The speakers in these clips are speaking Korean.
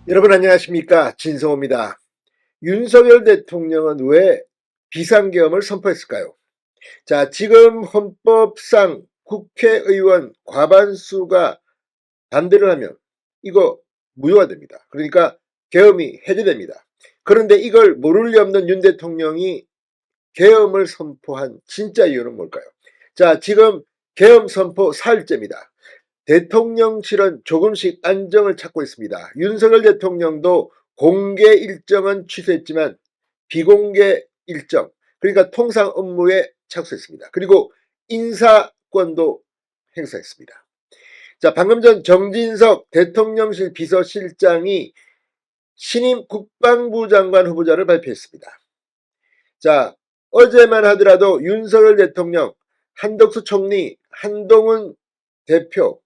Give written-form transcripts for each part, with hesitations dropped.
여러분 안녕하십니까, 진성호입니다. 윤석열 대통령은 왜 비상계엄을 선포했을까요? 자, 지금 헌법상 국회의원 과반수가 반대를 하면 이거 무효화됩니다. 그러니까 계엄이 해제됩니다. 그런데 이걸 모를 리 없는 윤 대통령이 계엄을 선포한 진짜 이유는 뭘까요? 자, 지금 계엄 선포 사흘째입니다. 대통령실은 조금씩 안정을 찾고 있습니다. 윤석열 대통령도 공개 일정은 취소했지만 비공개 일정, 그러니까 통상 업무에 착수했습니다. 그리고 인사권도 행사했습니다. 자, 방금 전 정진석 대통령실 비서실장이 신임 국방부 장관 후보자를 발표했습니다. 자, 어제만 하더라도 윤석열 대통령, 한덕수 총리, 한동훈 대표,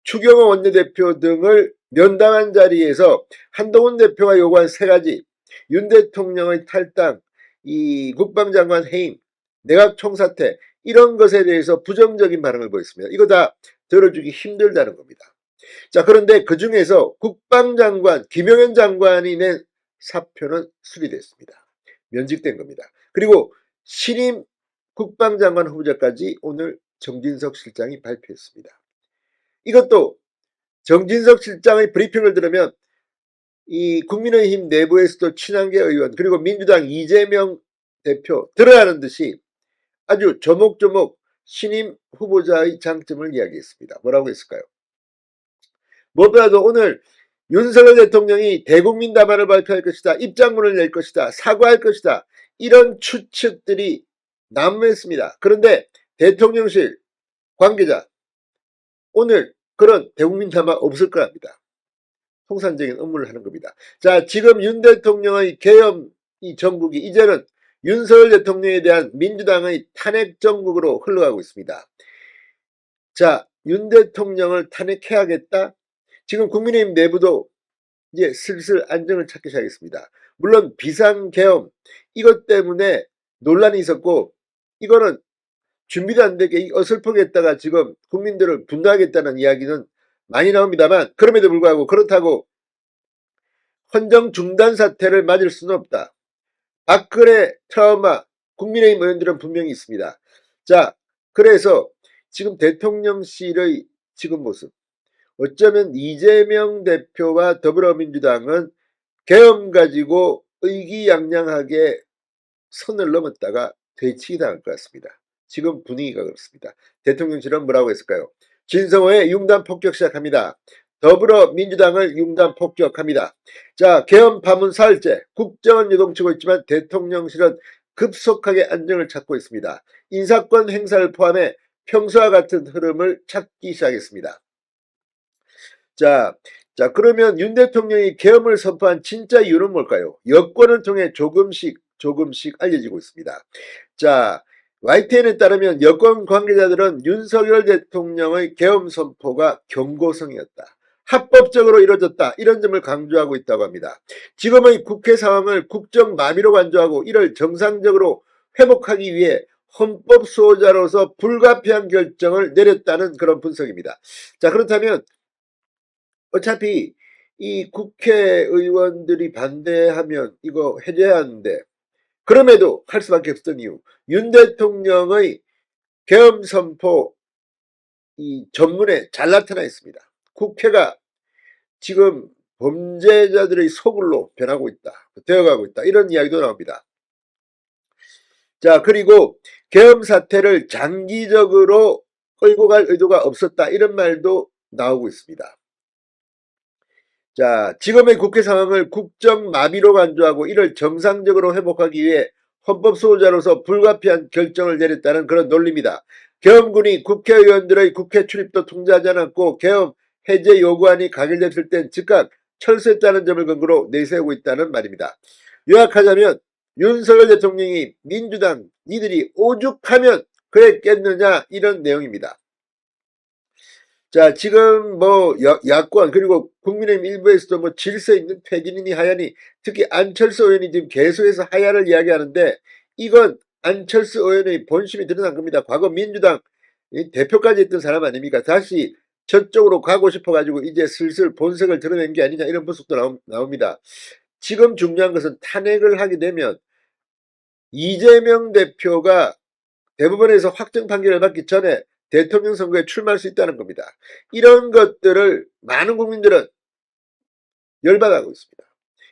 추경호 원내대표 등을 면담한 자리에서 한동훈 대표가 요구한 세 가지, 윤 대통령의 탈당, 이 국방장관 해임, 내각 총사퇴, 이런 것에 대해서 부정적인 반응을 보였습니다. 이거 다 들어주기 힘들다는 겁니다. 자, 그런데 그 중에서 국방장관 김용현 장관이 낸 사표는 수리됐습니다. 면직된 겁니다. 그리고 신임 국방장관 후보자까지 오늘 정진석 실장이 발표했습니다. 이것도 정진석 실장의 브리핑을 들으면 이 국민의힘 내부에서도 친한계 의원, 그리고 민주당 이재명 대표 들어야하는 듯이 아주 조목조목 신임 후보자의 장점을 이야기했습니다. 뭐라고 했을까요? 무엇보다도 오늘 윤석열 대통령이 대국민 담화를 발표할 것이다, 입장문을 낼 것이다, 사과할 것이다, 이런 추측들이 난무했습니다. 그런데 대통령실 관계자, 오늘 그런 대국민 담화 없을 거랍니다. 통상적인 업무를 하는 겁니다. 자, 지금 윤 대통령의 계엄 이 정국이 이제는 윤석열 대통령에 대한 민주당의 탄핵 정국으로 흘러가고 있습니다. 자, 윤 대통령을 탄핵해야겠다. 지금 국민의힘 내부도 이제 슬슬 안정을 찾기 시작했습니다. 물론 비상계엄 이것 때문에 논란이 있었고, 이거는 준비도 안 되게 어설프게 했다가 지금 국민들을 분노하겠다는 이야기는 많이 나옵니다만, 그럼에도 불구하고 그렇다고 헌정 중단 사태를 맞을 수는 없다. 박근혜 트라우마 국민의힘 의원들은 분명히 있습니다. 자, 그래서 지금 대통령실의 지금 모습, 어쩌면 이재명 대표와 더불어민주당은 계엄 가지고 의기양양하게 선을 넘었다가 되치기 당할 것 같습니다. 지금 분위기가 그렇습니다. 대통령실은 뭐라고 했을까요? 진성호의 융단 폭격 시작합니다. 더불어민주당을 융단 폭격합니다. 자, 계엄 파문 사흘째, 국정은 요동치고 있지만 대통령실은 급속하게 안정을 찾고 있습니다. 인사권 행사를 포함해 평소와 같은 흐름을 찾기 시작했습니다. 자, 그러면 윤 대통령이 계엄을 선포한 진짜 이유는 뭘까요? 여권을 통해 조금씩 알려지고 있습니다. 자, YTN에 따르면 여권 관계자들은 윤석열 대통령의 계엄 선포가 경고성이었다, 합법적으로 이루어졌다, 이런 점을 강조하고 있다고 합니다. 지금의 국회 상황을 국정 마비로 간주하고 이를 정상적으로 회복하기 위해 헌법 수호자로서 불가피한 결정을 내렸다는 그런 분석입니다. 자, 그렇다면 어차피 이 국회의원들이 반대하면 이거 해제해야 하는데, 그럼에도 할 수밖에 없었던 이유, 윤 대통령의 계엄 선포 이 전문에 잘 나타나 있습니다. 국회가 지금 범죄자들의 소굴로 변하고 있다, 되어가고 있다, 이런 이야기도 나옵니다. 자, 그리고 계엄 사태를 장기적으로 끌고 갈 의도가 없었다, 이런 말도 나오고 있습니다. 자, 지금의 국회 상황을 국정 마비로 간주하고 이를 정상적으로 회복하기 위해 헌법 수호자로서 불가피한 결정을 내렸다는 그런 논리입니다. 계엄군이 국회의원들의 국회 출입도 통제하지 않았고 계엄 해제 요구안이 가결됐을 땐 즉각 철수했다는 점을 근거로 내세우고 있다는 말입니다. 요약하자면 윤석열 대통령이 민주당 니들이 오죽하면 그랬겠느냐, 이런 내용입니다. 자, 지금 뭐 야권 그리고 국민의힘 일부에서도 뭐 질서 있는 퇴진이니 하야니, 특히 안철수 의원이 지금 계속해서 하야를 이야기하는데, 이건 안철수 의원의 본심이 드러난 겁니다. 과거 민주당 대표까지 했던 사람 아닙니까? 다시 저쪽으로 가고 싶어 가지고 이제 슬슬 본색을 드러낸 게 아니냐 이런 분석도 나옵니다. 지금 중요한 것은 탄핵을 하게 되면 이재명 대표가 대법원에서 확정 판결을 받기 전에 대통령 선거에 출마할 수 있다는 겁니다. 이런 것들을 많은 국민들은 열받아하고 있습니다.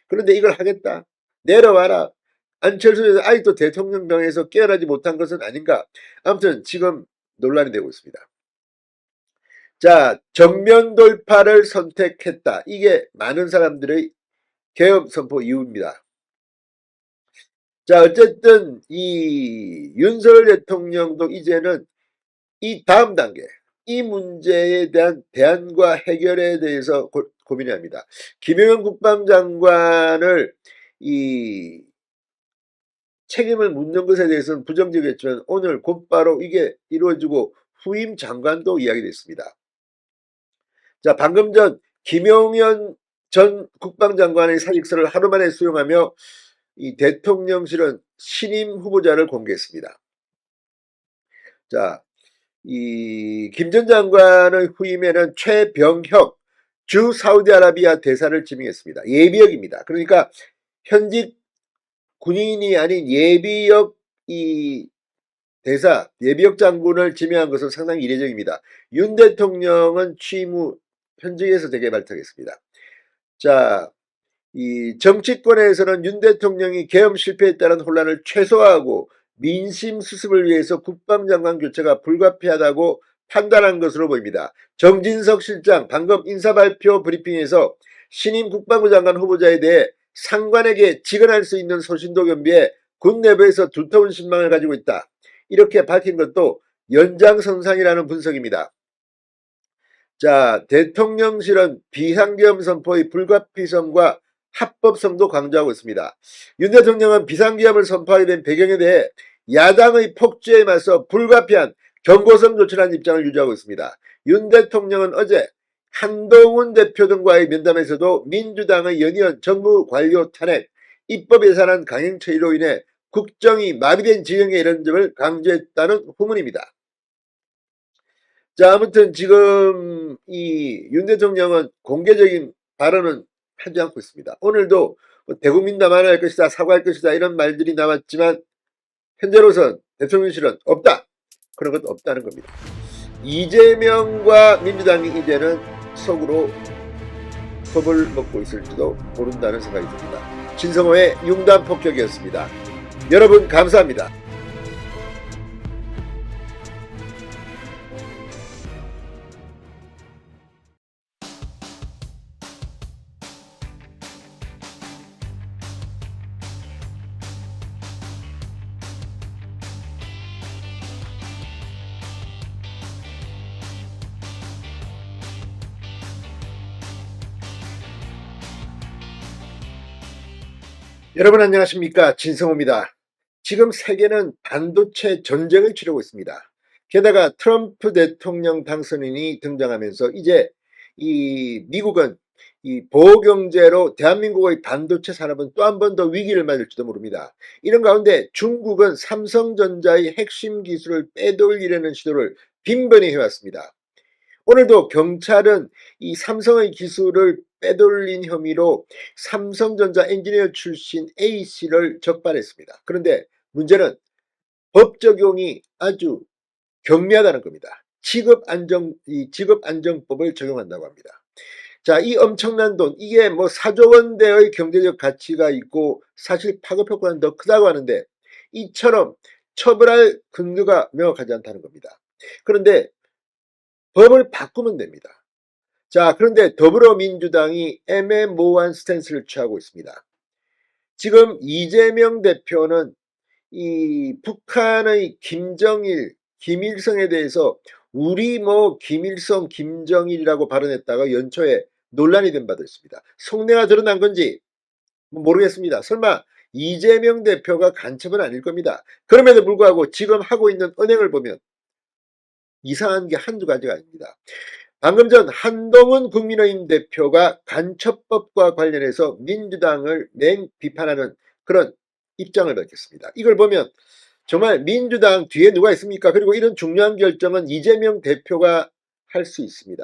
그런데 이걸 하겠다. 내려와라. 안철수 대표 아직도 대통령당에서 깨어나지 못한 것은 아닌가. 아무튼 지금 논란이 되고 있습니다. 자, 정면 돌파를 선택했다. 이게 많은 사람들의 개업 선포 이유입니다. 자, 어쨌든 이 윤석열 대통령도 이제는 이 다음 단계, 이 문제에 대한 대안과 해결에 대해서 고민해야 합니다. 김영현 국방장관을 이 책임을 묻는 것에 대해서는 부정적이었지만 오늘 곧바로 이게 이루어지고 후임 장관도 이야기됐습니다. 자, 방금 전 김용현 전 국방장관의 사직서를 하루 만에 수용하며 이 대통령실은 신임 후보자를 공개했습니다. 자, 이 김 전 장관의 후임에는 최병혁 주 사우디아라비아 대사를 지명했습니다. 예비역입니다. 그러니까 현직 군인이 아닌 예비역 이 대사, 예비역 장군을 지명한 것은 상당히 이례적입니다. 윤 대통령은 취임 후 현직에서 재개발탁했습니다. 자, 이 정치권에서는 윤 대통령이 계엄 실패에 따른 혼란을 최소화하고 민심 수습을 위해서 국방장관 교체가 불가피하다고 판단한 것으로 보입니다. 정진석 실장 방금 인사발표 브리핑에서 신임 국방부 장관 후보자에 대해 상관에게 직언할 수 있는 소신도 겸비해 군 내부에서 두터운 신망을 가지고 있다. 이렇게 밝힌 것도 연장선상이라는 분석입니다. 자, 대통령실은 비상계엄 선포의 불가피성과 합법성도 강조하고 있습니다. 윤 대통령은 비상계엄을 선포하게 된 배경에 대해 야당의 폭주에 맞서 불가피한 경고성 조치라는 입장을 유지하고 있습니다. 윤 대통령은 어제 한동훈 대표 등과의 면담에서도 민주당의 연이은 정부 관료 탄핵, 입법 예산안 강행 처리로 인해 국정이 마비된 지경에 이른 점을 강조했다는 후문입니다. 자, 아무튼 지금 이 윤 대통령은 공개적인 발언은 하지 않고 있습니다. 오늘도 대국민 담화할 것이다, 사과할 것이다 이런 말들이 나왔지만 현재로선 대통령실은 없다. 그런 것도 없다는 겁니다. 이재명과 민주당이 이제는 속으로 겁을 먹고 있을지도 모른다는 생각이 듭니다. 진성호의 융단폭격이었습니다. 여러분 감사합니다. 여러분 안녕하십니까, 진성호입니다. 지금 세계는 반도체 전쟁을 치르고 있습니다. 게다가 트럼프 대통령 당선인이 등장하면서 이제 이 미국은 이 보호경제로 대한민국의 반도체 산업은 또 한 번 더 위기를 맞을지도 모릅니다. 이런 가운데 중국은 삼성전자의 핵심 기술을 빼돌리려는 시도를 빈번히 해왔습니다. 오늘도 경찰은 이 삼성의 기술을 빼돌린 혐의로 삼성전자 엔지니어 출신 A씨를 적발했습니다. 그런데 문제는 법 적용이 아주 경미하다는 겁니다. 직업안정법을 적용한다고 합니다. 자, 이 엄청난 돈, 이게 뭐 4조 원대의 경제적 가치가 있고 사실 파급 효과는 더 크다고 하는데 이처럼 처벌할 근거가 명확하지 않다는 겁니다. 그런데 법을 바꾸면 됩니다. 자, 그런데 더불어민주당이 애매모호한 스탠스를 취하고 있습니다. 지금 이재명 대표는 이 북한의 김정일, 김일성에 대해서 우리 뭐 김일성, 김정일이라고 발언했다가 연초에 논란이 된 바도 있습니다. 속내가 드러난 건지 모르겠습니다. 설마 이재명 대표가 간첩은 아닐 겁니다. 그럼에도 불구하고 지금 하고 있는 언행을 보면 이상한 게 한두 가지가 아닙니다. 방금 전 한동훈 국민의힘 대표가 간첩법과 관련해서 민주당을 비판하는 그런 입장을 밝혔습니다. 이걸 보면 정말 민주당 뒤에 누가 있습니까? 그리고 이런 중요한 결정은 이재명 대표가 할 수 있습니다.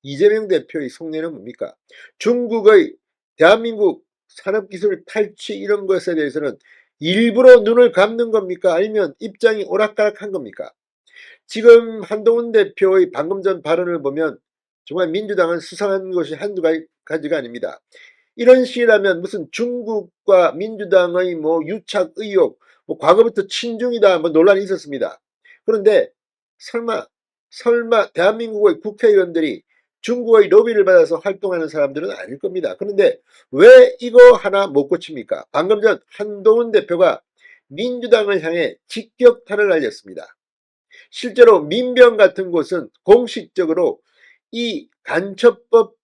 이재명 대표의 속내는 뭡니까? 중국의 대한민국 산업기술 탈취 이런 것에 대해서는 일부러 눈을 감는 겁니까? 아니면 입장이 오락가락한 겁니까? 지금 한동훈 대표의 방금 전 발언을 보면 정말 민주당은 수상한 것이 한두 가지가 아닙니다. 이런 식이라면 무슨 중국과 민주당의 뭐 유착 의혹, 뭐 과거부터 친중이다 뭐 논란이 있었습니다. 그런데 설마 대한민국의 국회의원들이 중국의 로비를 받아서 활동하는 사람들은 아닐 겁니다. 그런데 왜 이거 하나 못 고칩니까? 방금 전 한동훈 대표가 민주당을 향해 직격탄을 날렸습니다. 실제로 민변 같은 곳은 공식적으로 이 간첩법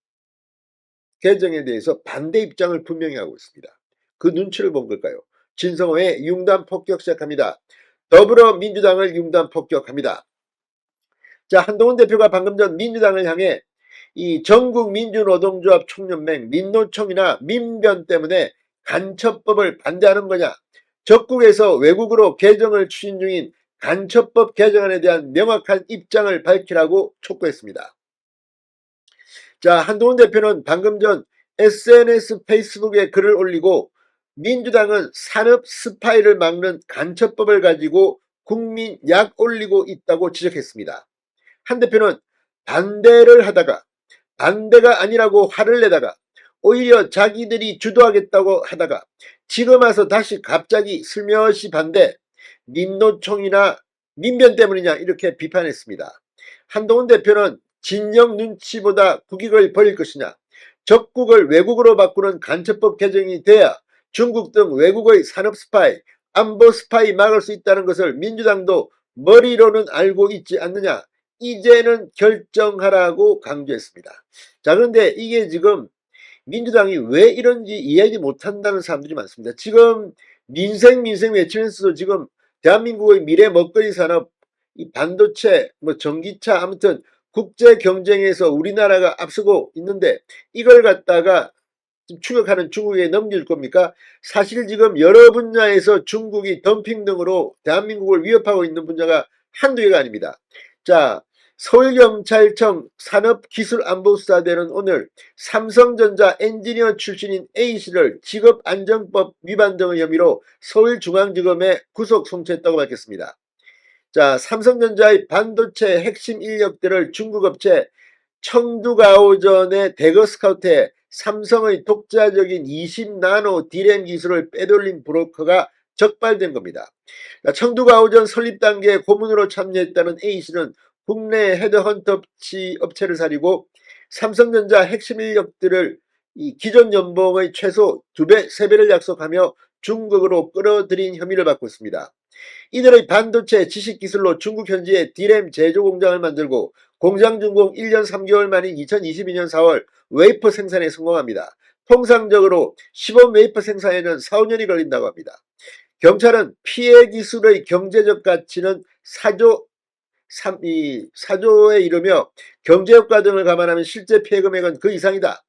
개정에 대해서 반대 입장을 분명히 하고 있습니다. 그 눈치를 본 걸까요? 진성호의 융단 폭격 시작합니다. 더불어민주당을 융단 폭격합니다. 자, 한동훈 대표가 방금 전 민주당을 향해 이 전국민주노동조합 총연맹 민노총이나 민변 때문에 간첩법을 반대하는 거냐, 적국에서 외국으로 개정을 추진 중인 간첩법 개정안에 대한 명확한 입장을 밝히라고 촉구했습니다. 자, 한동훈 대표는 방금 전 SNS 페이스북에 글을 올리고 민주당은 산업 스파이를 막는 간첩법을 가지고 국민 약 올리고 있다고 지적했습니다. 한 대표는 반대를 하다가 반대가 아니라고 화를 내다가 오히려 자기들이 주도하겠다고 하다가 지금 와서 다시 갑자기 슬며시 반대, 민노총이나 민변 때문이냐 이렇게 비판했습니다. 한동훈 대표는 진영 눈치보다 국익을 버릴 것이냐, 적국을 외국으로 바꾸는 간첩법 개정이 돼야 중국 등 외국의 산업 스파이, 안보 스파이 막을 수 있다는 것을 민주당도 머리로는 알고 있지 않느냐, 이제는 결정하라고 강조했습니다. 자, 그런데 이게 지금 민주당이 왜 이런지 이해하지 못한다는 사람들이 많습니다. 지금 민생 외치면서도 지금 대한민국의 미래 먹거리 산업, 이 반도체, 뭐 전기차, 아무튼 국제 경쟁에서 우리나라가 앞서고 있는데 이걸 갖다가 추격하는 중국에 넘길 겁니까? 사실 지금 여러 분야에서 중국이 덤핑 등으로 대한민국을 위협하고 있는 분야가 한두 개가 아닙니다. 자, 서울경찰청 산업기술안보수사대는 오늘 삼성전자 엔지니어 출신인 A씨를 직업안정법 위반 등의 혐의로 서울중앙지검에 구속 송치했다고 밝혔습니다. 자, 삼성전자의 반도체 핵심 인력들을 중국 업체 청두가오전의 대거 스카우트에 삼성의 독자적인 20나노 D램 기술을 빼돌린 브로커가 적발된 겁니다. 청두가오전 설립 단계에 고문으로 참여했다는 A씨는 국내 헤드헌터 업체를 사리고 삼성전자 핵심 인력들을 이 기존 연봉의 최소 2배, 3배를 약속하며 중국으로 끌어들인 혐의를 받고 있습니다. 이들의 반도체 지식기술로 중국 현지에 D램 제조 공장을 만들고 공장 준공 1년 3개월 만인 2022년 4월 웨이퍼 생산에 성공합니다. 통상적으로 시범 웨이퍼 생산에는 4, 5년이 걸린다고 합니다. 경찰은 피해 기술의 경제적 가치는 4조에 이르며 경제효과 등을 감안하면 실제 피해 금액은 그 이상이다.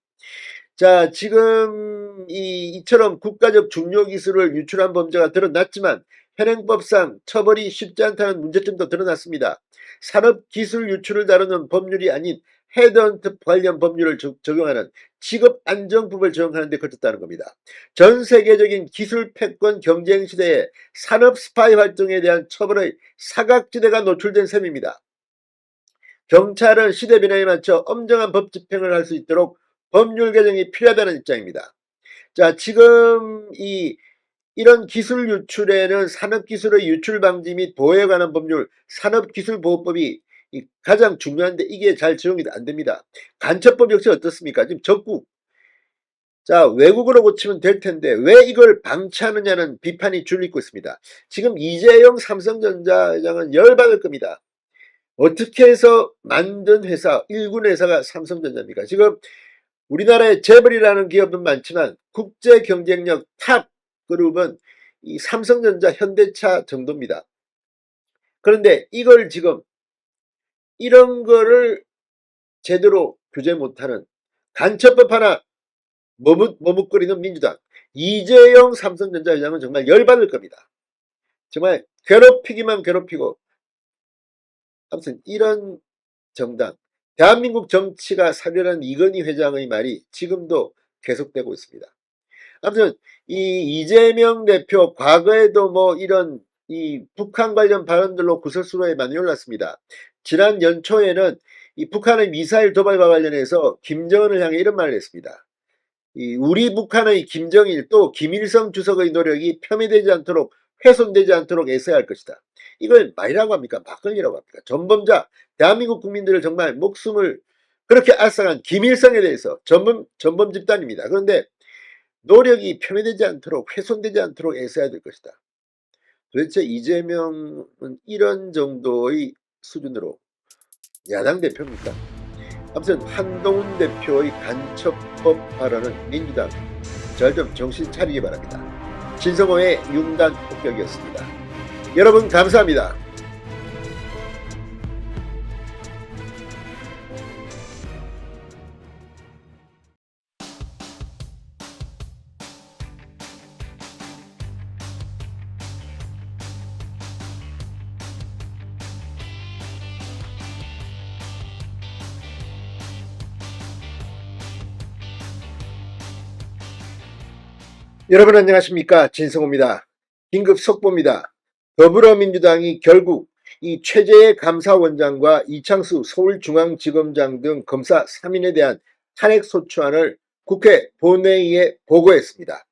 자, 지금 이처럼 국가적 중요 기술을 유출한 범죄가 드러났지만 현행법상 처벌이 쉽지 않다는 문제점도 드러났습니다. 산업기술 유출을 다루는 법률이 아닌 헤드헌터 관련 법률을 적용하는 직업안정법을 적용하는 데 거쳤다는 겁니다. 전 세계적인 기술 패권 경쟁 시대에 산업 스파이 활동에 대한 처벌의 사각지대가 노출된 셈입니다. 경찰은 시대 변화에 맞춰 엄정한 법 집행을 할 수 있도록 법률 개정이 필요하다는 입장입니다. 자, 지금 이런 기술 유출에는 산업기술의 유출 방지 및 보호에 관한 법률, 산업기술보호법이 가장 중요한데 이게 잘 적용이 안 됩니다. 간첩법 역시 어떻습니까? 지금 적국, 자, 외국어로 고치면 될 텐데 왜 이걸 방치하느냐는 비판이 줄이고 있습니다. 지금 이재용 삼성전자 회장은 열받을 겁니다. 어떻게 해서 만든 회사, 일군 회사가 삼성전자입니까? 지금 우리나라에 재벌이라는 기업은 많지만 국제 경쟁력 탑 그룹은 이 삼성전자, 현대차 정도입니다. 그런데 이걸 지금 이런 거를 제대로 규제 못하는 간첩법 하나 머뭇거리는 민주당, 이재용 삼성전자 회장은 정말 열받을 겁니다. 정말 괴롭히기만 괴롭히고, 아무튼 이런 정당, 대한민국 정치가 살려는 이건희 회장의 말이 지금도 계속되고 있습니다. 아무튼 이 이재명 대표 과거에도 뭐 이런 이 북한 관련 발언들로 구설수로에 많이 올랐습니다. 지난 연초에는 이 북한의 미사일 도발과 관련해서 김정은을 향해 이런 말을 했습니다. 이 우리 북한의 김정일 또 김일성 주석의 노력이 폄훼되지 않도록 훼손되지 않도록 애써야 할 것이다. 이걸 말이라고 합니까? 막걸리라고 합니까? 전범자 대한민국 국민들을 정말 목숨을 그렇게 앗아간 김일성에 대해서 전범 집단입니다. 그런데 노력이 폄훼되지 않도록 훼손되지 않도록 애써야 될 것이다. 도대체 이재명은 이런 정도의 수준으로 야당 대표입니까? 아무튼 한동훈 대표의 간첩법 발언은 민주당 잘 좀 정신 차리기 바랍니다. 진성호의 융단 폭격이었습니다. 여러분 감사합니다. 여러분 안녕하십니까, 진성호입니다. 긴급 속보입니다. 더불어민주당이 결국 이 최재해 감사원장과 이창수 서울중앙지검장 등 검사 3인에 대한 탄핵소추안을 국회 본회의에 보고했습니다.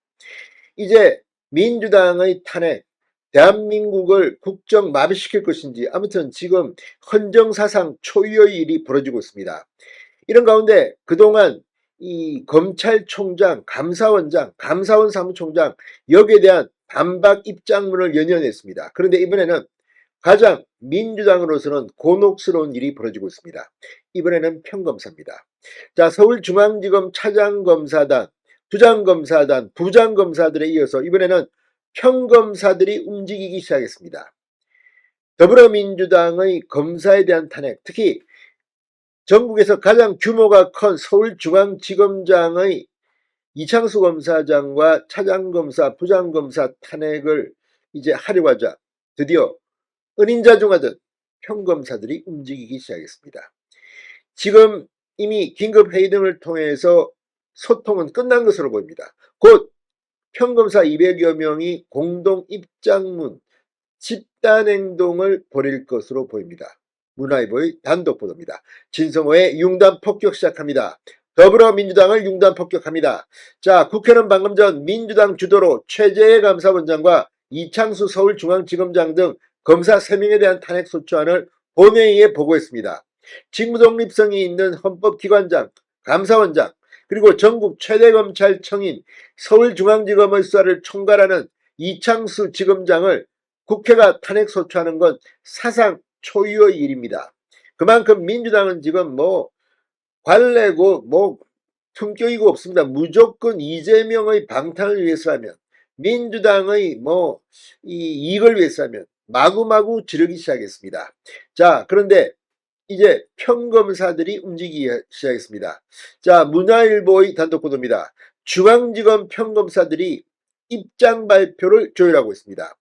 이제 민주당의 탄핵, 대한민국을 국정 마비시킬 것인지 아무튼 지금 헌정사상 초유의 일이 벌어지고 있습니다. 이런 가운데 그동안 이 검찰총장, 감사원장, 감사원 사무총장 여기에 대한 반박 입장문을 연연했습니다. 그런데 이번에는 가장 민주당으로서는 곤혹스러운 일이 벌어지고 있습니다. 이번에는 평검사입니다. 자, 서울중앙지검 차장검사단, 부장검사단, 부장검사들에 이어서 이번에는 평검사들이 움직이기 시작했습니다. 더불어민주당의 검사에 대한 탄핵, 특히 전국에서 가장 규모가 큰 서울중앙지검장의 이창수 검사장과 차장검사, 부장검사 탄핵을 이제 하려고 하자 드디어 은인자중하듯 평검사들이 움직이기 시작했습니다. 지금 이미 긴급회의 등을 통해서 소통은 끝난 것으로 보입니다. 곧 평검사 200여 명이 공동 입장문, 집단행동을 벌일 것으로 보입니다. 문화일보의 단독 보도입니다. 진성호의 융단 폭격 시작합니다. 더불어민주당을 융단 폭격합니다. 자, 국회는 방금 전 민주당 주도로 최재해 감사원장과 이창수 서울중앙지검장 등 검사 3명에 대한 탄핵소추안을 본회의에 보고했습니다. 직무독립성이 있는 헌법기관장, 감사원장, 그리고 전국 최대검찰청인 서울중앙지검의 수사를 총괄하는 이창수 지검장을 국회가 탄핵소추하는 건 사상 초유의 일입니다. 그만큼 민주당은 지금 뭐 관례고 뭐 품격이고 없습니다. 무조건 이재명의 방탄을 위해서라면, 민주당의 뭐 이익을 위해서라면 마구마구 지르기 시작했습니다. 자, 그런데 이제 평검사들이 움직이기 시작했습니다. 자, 문화일보의 단독 보도입니다. 중앙지검 평검사들이 입장 발표를 조율하고 있습니다.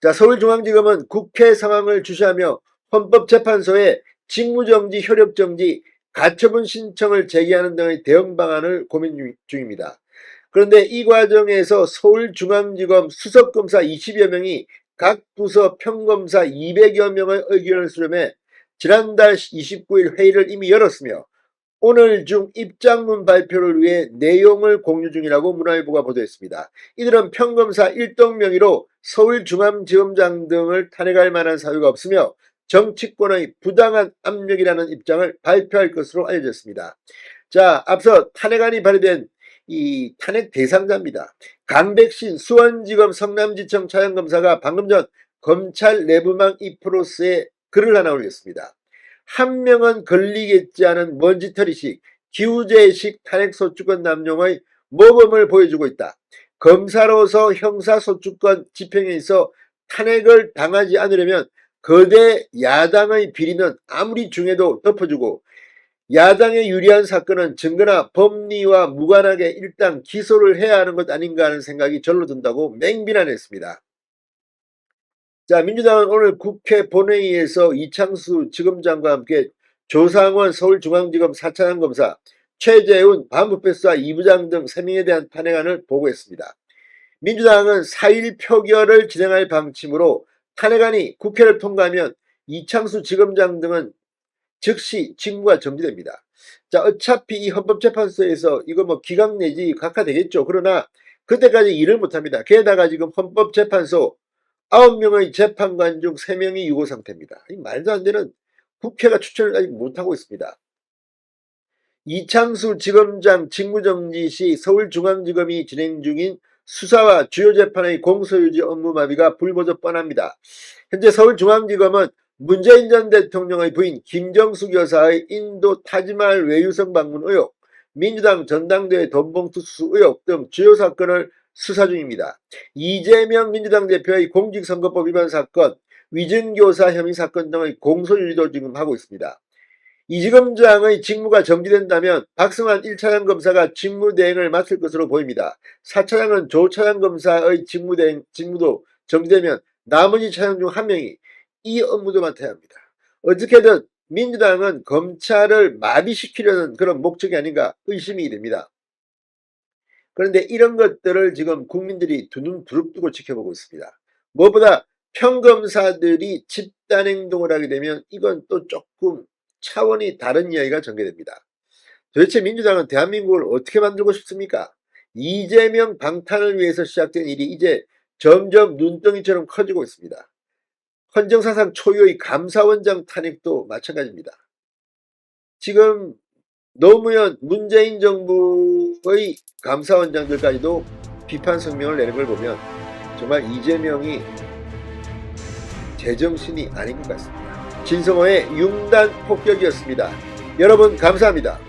자, 서울중앙지검은 국회 상황을 주시하며 헌법재판소에 직무정지, 효력정지, 가처분 신청을 제기하는 등의 대응 방안을 고민 중입니다. 그런데 이 과정에서 서울중앙지검 수석검사 20여 명이 각 부서 평검사 200여 명의 의견을 수렴해 지난달 29일 회의를 이미 열었으며 오늘 중 입장문 발표를 위해 내용을 공유 중이라고 문화일보가 보도했습니다. 이들은 평검사 1등 명의로 서울중앙지검장 등을 탄핵할 만한 사유가 없으며 정치권의 부당한 압력이라는 입장을 발표할 것으로 알려졌습니다. 자, 앞서 탄핵안이 발의된 이 탄핵 대상자입니다. 강백신 수원지검 성남지청 차장검사가 방금 전 검찰 내부망 이프로스에 글을 하나 올렸습니다. 한 명은 걸리겠지 않은 먼지털이식, 기우제식 탄핵소추권 남용의 모범을 보여주고 있다. 검사로서 형사소추권 집행에 있어 탄핵을 당하지 않으려면 거대 야당의 비리는 아무리 중해도 덮어주고 야당에 유리한 사건은 증거나 법리와 무관하게 일단 기소를 해야 하는 것 아닌가 하는 생각이 절로 든다고 맹비난했습니다. 자, 민주당은 오늘 국회 본회의에서 이창수 지검장과 함께 조상원 서울중앙지검 4차장 검사, 최재훈 반부패수사 2부장 등 3명에 대한 탄핵안을 보고했습니다. 민주당은 4일 표결을 진행할 방침으로 탄핵안이 국회를 통과하면 이창수 지검장 등은 즉시 직무가 정지됩니다. 자, 어차피 이 헌법재판소에서 이거 뭐 기각 내지 각하되겠죠. 그러나 그때까지 일을 못합니다. 게다가 지금 헌법재판소 9명의 재판관 중 3명이 유고 상태입니다. 말도 안 되는, 국회가 추천을 아직 못하고 있습니다. 이창수 지검장 직무정지 시 서울중앙지검이 진행 중인 수사와 주요 재판의 공소유지 업무 마비가 불보듯 뻔합니다. 현재 서울중앙지검은 문재인 전 대통령의 부인 김정숙 여사의 인도 타지마할 외유성 방문 의혹, 민주당 전당대회 돈봉투 수수 의혹 등 주요 사건을 수사 중입니다. 이재명 민주당 대표의 공직선거법 위반 사건, 위증교사 혐의 사건 등의 공소유지도 지금 하고 있습니다. 이 지검장의 직무가 정지된다면 박승환 1차장 검사가 직무대행을 맡을 것으로 보입니다. 4차장은 조 차장 검사의 직무도 정지되면 나머지 차장 중 한 명이 이 업무도 맡아야 합니다. 어떻게든 민주당은 검찰을 마비시키려는 그런 목적이 아닌가 의심이 됩니다. 그런데 이런 것들을 지금 국민들이 두 눈 부릅뜨고 지켜보고 있습니다. 무엇보다 평검사들이 집단행동을 하게 되면 이건 또 조금 차원이 다른 이야기가 전개됩니다. 도대체 민주당은 대한민국을 어떻게 만들고 싶습니까? 이재명 방탄을 위해서 시작된 일이 이제 점점 눈덩이처럼 커지고 있습니다. 헌정사상 초유의 감사원장 탄핵도 마찬가지입니다. 지금 노무현 문재인 정부의 감사원장들까지도 비판 성명을 내는 걸 보면 정말 이재명이 제정신이 아닌 것 같습니다. 진성호의 융단 폭격이었습니다. 여러분 감사합니다.